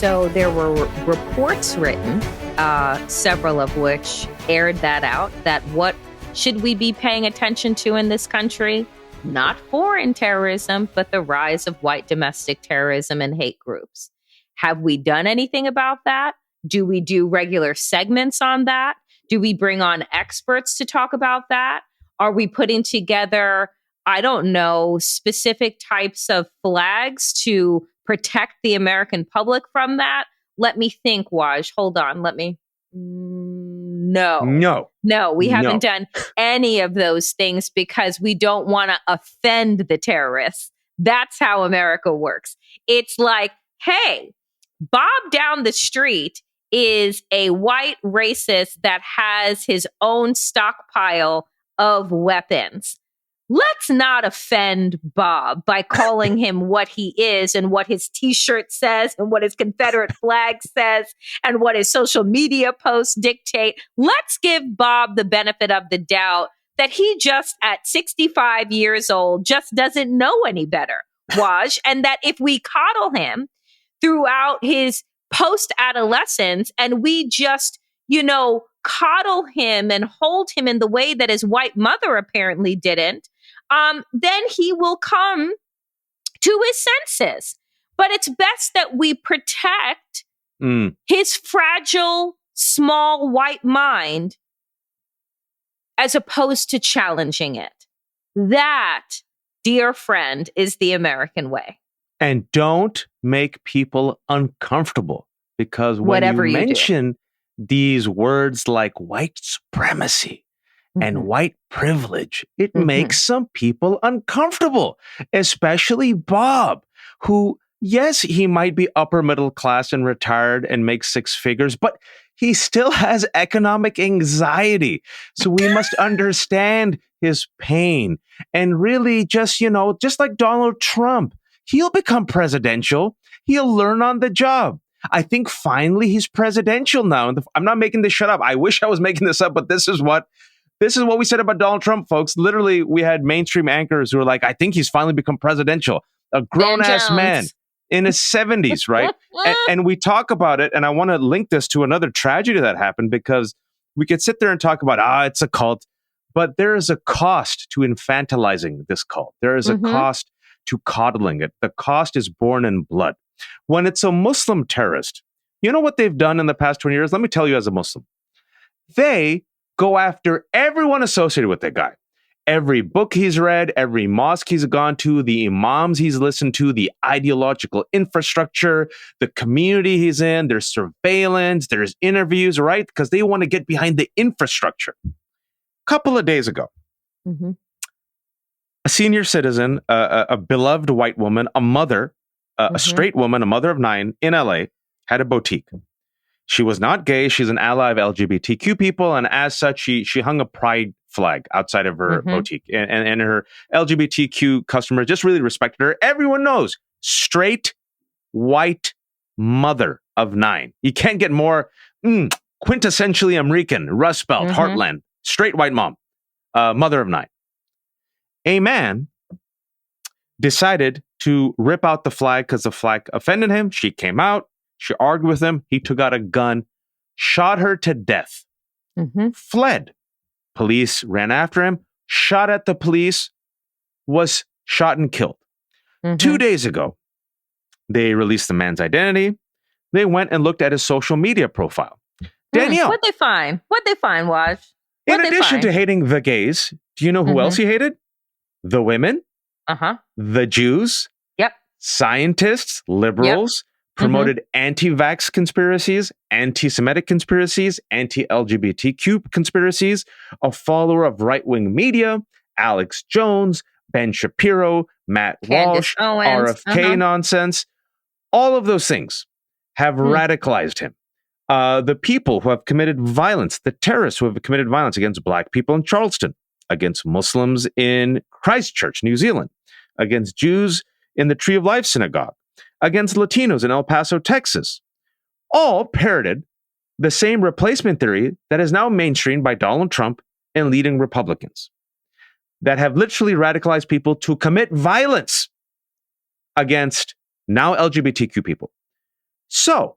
So there were reports written, several of which aired that out, that what should we be paying attention to in this country? Not foreign terrorism, but the rise of white domestic terrorism and hate groups. Have we done anything about that? Do we do regular segments on that? Do we bring on experts to talk about that? Are we putting together, I don't know, specific types of flags to protect the American public from that? Let me think, Waj. Hold on. No, we haven't done any of those things because we don't want to offend the terrorists. That's how America works. It's like, hey, Bob down the street is a white racist that has his own stockpile of weapons. Let's not offend Bob by calling him what he is and what his T-shirt says and what his Confederate flag says and what his social media posts dictate. Let's give Bob the benefit of the doubt that he just at 65 years old just doesn't know any better, Waj, and that if we coddle him throughout his post-adolescence and we just, coddle him and hold him in the way that his white mother apparently didn't, then he will come to his senses. But it's best that we protect his fragile, small white mind as opposed to challenging it. That, dear friend, is the American way. And don't make people uncomfortable, because when you mention these words like white supremacy and white privilege, it makes some people uncomfortable, especially Bob, who, yes, he might be upper middle class and retired and makes six figures, but he still has economic anxiety. So we must understand his pain and really just like Donald Trump, he'll become presidential. He'll learn on the job. I think finally he's presidential now. I'm not making this shit up. I wish I was making this up, but this is what we said about Donald Trump, folks. Literally, we had mainstream anchors who were like, I think he's finally become presidential. A grown-ass man in his 70s, right? and we talk about it, and I want to link this to another tragedy that happened, because we could sit there and talk about, it's a cult, but there is a cost to infantilizing this cult. There is a cost to coddling it. The cost is born in blood. When it's a Muslim terrorist, you know what they've done in the past 20 years? Let me tell you, as a Muslim, they go after everyone associated with that guy. Every book he's read, every mosque he's gone to, the imams he's listened to, the ideological infrastructure, the community he's in, there's surveillance, there's interviews, right? Because they want to get behind the infrastructure. A couple of days ago, a senior citizen, a beloved white woman, a mother, a straight woman, a mother of 9 in LA, had a boutique. She was not gay. She's an ally of LGBTQ people. And as such, she hung a pride flag outside of her boutique. And her LGBTQ customers just really respected her. Everyone knows, straight, white mother of 9. You can't get more quintessentially American, Rust Belt, Heartland, straight white mom, mother of 9. A man decided to rip out the flag because the flag offended him. She came out. She argued with him. He took out a gun, shot her to death, fled. Police ran after him, shot at the police, was shot and killed. 2 days ago, they released the man's identity. They went and looked at his social media profile. Danielle. What'd they find? Waj? In addition to hating the gays, do you know who else he hated? The women, the Jews, scientists, liberals, promoted anti-vax conspiracies, anti-Semitic conspiracies, anti-LGBTQ conspiracies, a follower of right-wing media, Alex Jones, Ben Shapiro, Matt Walsh, RFK nonsense. All of those things have radicalized him. The people who have committed violence, the terrorists who have committed violence against Black people in Charleston, against Muslims in Christchurch, New Zealand, against Jews in the Tree of Life Synagogue, against Latinos in El Paso, Texas, all parroted the same replacement theory that is now mainstreamed by Donald Trump and leading Republicans that have literally radicalized people to commit violence against now LGBTQ people. So,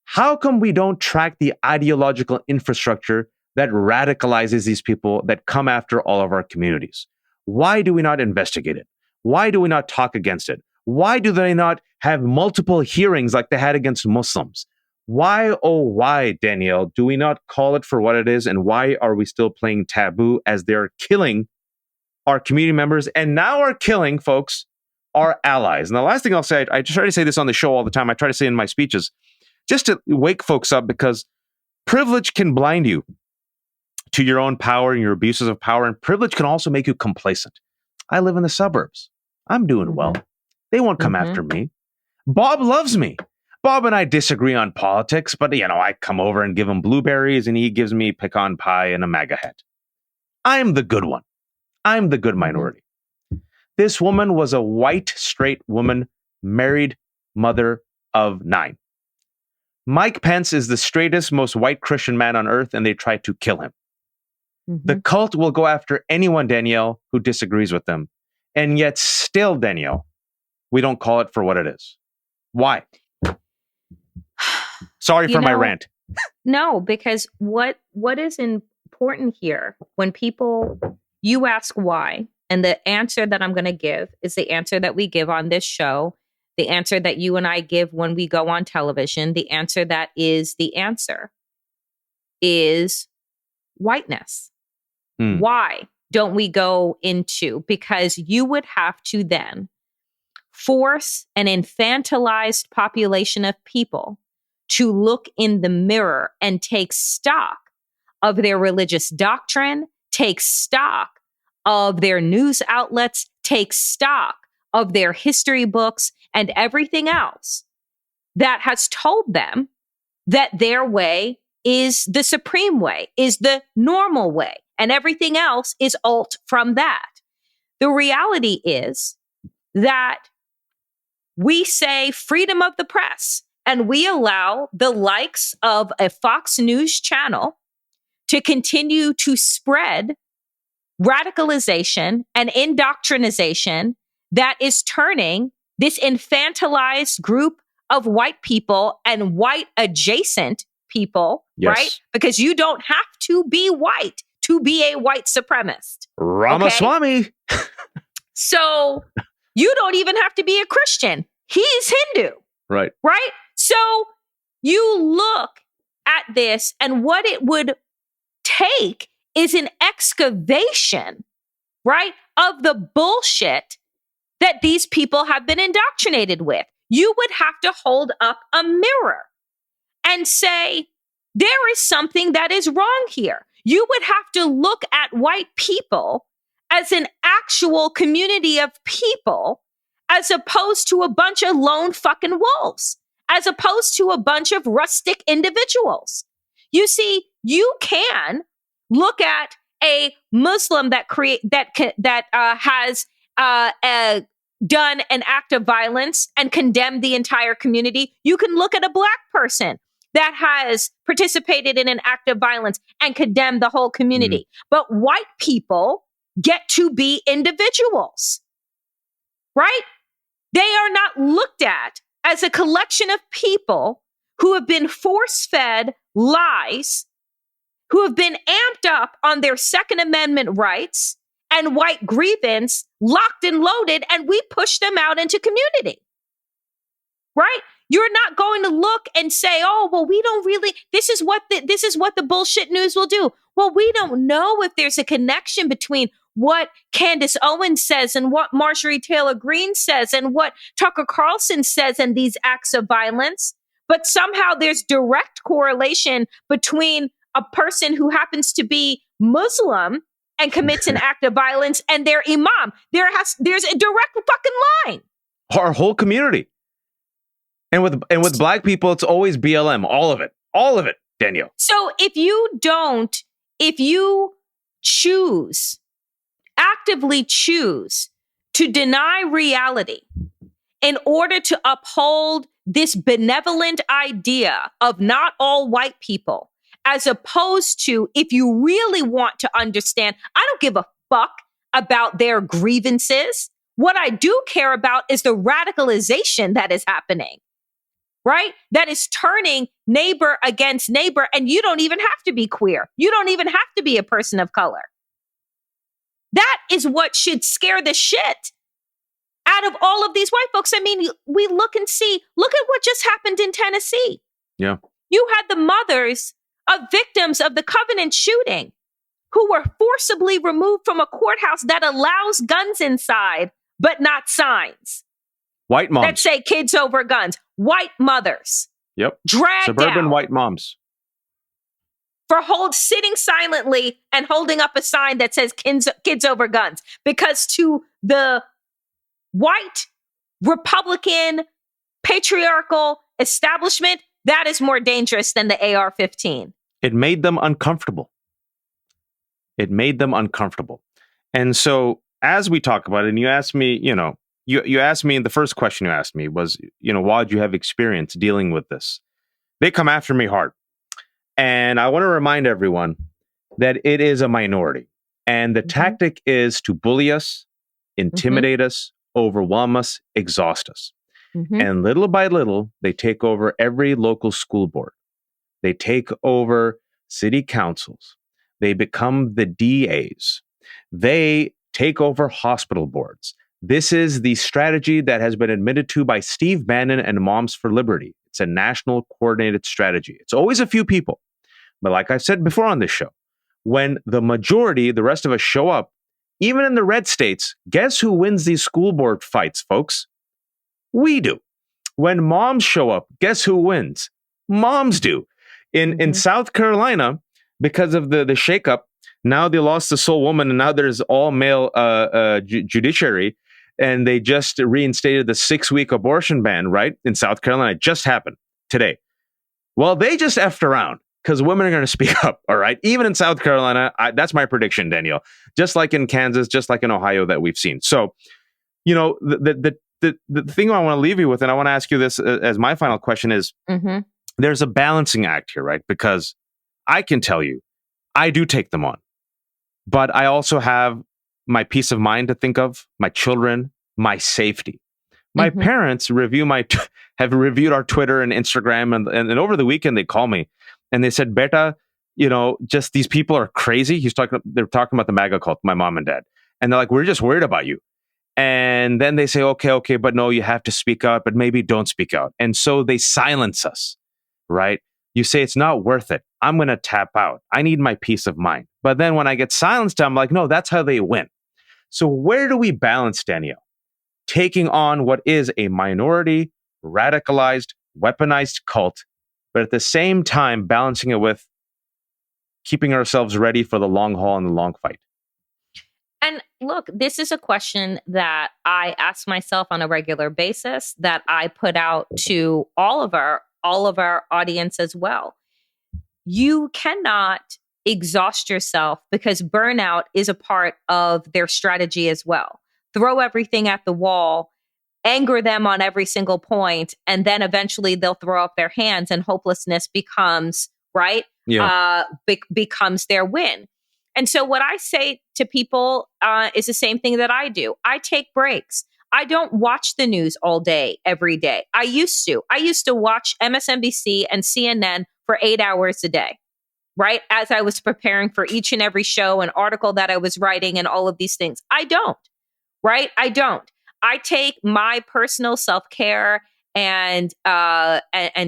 how come we don't track the ideological infrastructure that radicalizes these people that come after all of our communities? Why do we not investigate it? Why do we not talk against it? Why do they not have multiple hearings like they had against Muslims? Why, oh, why, Danielle, do we not call it for what it is? And why are we still playing taboo as they're killing our community members and now are killing, folks, our allies? And the last thing I'll say, I try to say this on the show all the time. I try to say in my speeches, just to wake folks up, because privilege can blind you to your own power and your abuses of power. And privilege can also make you complacent. I live in the suburbs. I'm doing well. They won't come after me. Bob loves me. Bob and I disagree on politics, but, I come over and give him blueberries and he gives me pecan pie and a MAGA hat. I'm the good one. I'm the good minority. This woman was a white, straight woman, married, mother of 9. Mike Pence is the straightest, most white Christian man on earth, and they tried to kill him. The cult will go after anyone, Danielle, who disagrees with them. And yet still, Danielle, we don't call it for what it is. Why? Sorry for my rant. No, because what is important here, when you ask why, and the answer that I'm going to give is the answer that we give on this show, the answer that you and I give when we go on television, the answer that is the answer is whiteness. Why don't we go into? Because you would have to then force an infantilized population of people to look in the mirror and take stock of their religious doctrine, take stock of their news outlets, take stock of their history books and everything else that has told them that their way is the supreme way, is the normal way, and everything else is alt from that. The reality is that we say freedom of the press, and we allow the likes of a Fox News channel to continue to spread radicalization and indoctrination that is turning this infantilized group of white people and white adjacent people, right? Because you don't have to be white to be a white supremacist. Ramaswamy. Okay? So you don't even have to be a Christian. He's Hindu. Right. Right? So you look at this, and what it would take is an excavation, right, of the bullshit that these people have been indoctrinated with. You would have to hold up a mirror and say, there is something that is wrong here. You would have to look at white people as an actual community of people, as opposed to a bunch of lone fucking wolves, as opposed to a bunch of rustic individuals. You see, you can look at a Muslim that has done an act of violence and condemned the entire community. You can look at a black person that has participated in an act of violence and condemned the whole community. But white people get to be individuals, right? They are not looked at as a collection of people who have been force-fed lies, who have been amped up on their Second Amendment rights and white grievance, locked and loaded, and we push them out into community, right? You're not going to look and say, oh, well, we don't really, this is what the bullshit news will do. Well, we don't know if there's a connection between what Candace Owens says and what Marjorie Taylor Greene says and what Tucker Carlson says and these acts of violence. But somehow there's direct correlation between a person who happens to be Muslim and commits an act of violence and their imam. There's a direct fucking line. Our whole community. And with black people, it's always BLM. All of it, Danielle. So if you actively choose to deny reality in order to uphold this benevolent idea of not all white people, as opposed to, if you really want to understand, I don't give a fuck about their grievances. What I do care about is the radicalization that is happening. right? That is turning neighbor against neighbor. And you don't even have to be queer. You don't even have to be a person of color. That is what should scare the shit out of all of these white folks. I mean, we look and see, look at what just happened in Tennessee. Yeah. You had the mothers of victims of the Covenant shooting who were forcibly removed from a courthouse that allows guns inside, but not signs. White moms. That say kids over guns. White mothers. Yep. Dragged Suburban out white moms. for sitting silently and holding up a sign that says kids over guns. Because to the white, Republican, patriarchal establishment, that is more dangerous than the AR-15. It made them uncomfortable. And so as we talk about it, and you asked me, you asked me, the first question you asked me was, why do you have experience dealing with this? They come after me hard. And I want to remind everyone that it is a minority. And the tactic is to bully us, intimidate us, overwhelm us, exhaust us. And little by little, they take over every local school board. They take over city councils. They become the DAs. They take over hospital boards. This is the strategy that has been admitted to by Steve Bannon and Moms for Liberty. It's a national coordinated strategy. It's always a few people. But like I said before on this show, when the majority, the rest of us show up, even in the red states, guess who wins these school board fights, folks? We do. When moms show up, guess who wins? Moms do. In South Carolina, because of the shakeup, now they lost the sole woman, and now there's all male judiciary, and they just reinstated the 6-week abortion ban, right? In South Carolina, it just happened today. Well, they just effed around because women are going to speak up, all right? Even in South Carolina, that's my prediction, Danielle. Just like in Kansas, just like in Ohio that we've seen. So, the thing I want to leave you with, and I want to ask you this as my final question is, there's a balancing act here, right? Because I can tell you, I do take them on, but I also have my peace of mind to think of, my children, my safety. My parents have reviewed our Twitter and Instagram, and over the weekend they call me and they said, "Beta, just these people are crazy." They're talking about the MAGA cult, my mom and dad, and they're like, "We're just worried about you." And then they say, okay, but no, you have to speak out, but maybe don't speak out. And so they silence us, right? You say it's not worth it. I'm going to tap out. I need my peace of mind. But then when I get silenced, I'm like, no, that's how they win. So where do we balance, Danielle? Taking on what is a minority, radicalized, weaponized cult, but at the same time balancing it with keeping ourselves ready for the long haul and the long fight. And look, this is a question that I ask myself on a regular basis, that I put out to all of our audience as well. You cannot exhaust yourself, because burnout is a part of their strategy as well. Throw everything at the wall, anger them on every single point, and then eventually they'll throw up their hands and hopelessness becomes, right? Yeah. Becomes their win. And so what I say to people is the same thing that I do. I take breaks. I don't watch the news all day, every day. I used to watch MSNBC and CNN for 8 hours a day, right? As I was preparing for each and every show and article that I was writing and all of these things. I don't, right? I don't. I take my personal self-care and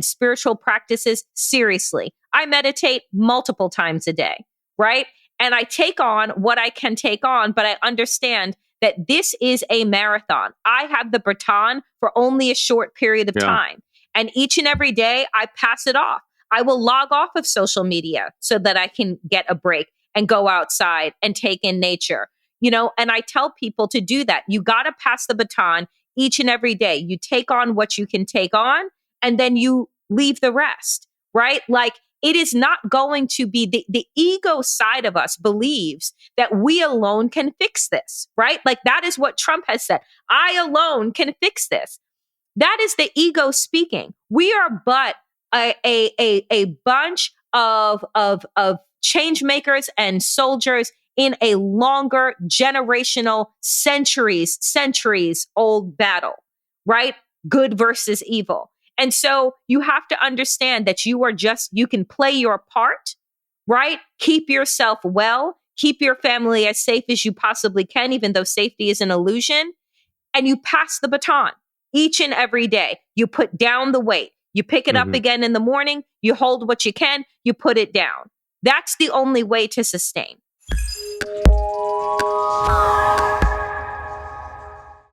spiritual practices seriously. I meditate multiple times a day, right? And I take on what I can take on, but I understand that this is a marathon. I have the baton for only a short period of time. And each and every day I pass it off. I will log off of social media so that I can get a break and go outside and take in nature. And I tell people to do that. You got to pass the baton each and every day. You take on what you can take on, and then you leave the rest, right? Like, it is not going to be the ego side of us believes that we alone can fix this, right? Like, that is what Trump has said. I alone can fix this. That is the ego speaking. We are but a bunch of change makers and soldiers in a longer generational centuries old battle, right? Good versus evil. And so you have to understand that you can play your part, right? Keep yourself well, keep your family as safe as you possibly can, even though safety is an illusion. And you pass the baton each and every day. You put down the weight. You pick it up again in the morning. You hold what you can. You put it down. That's the only way to sustain.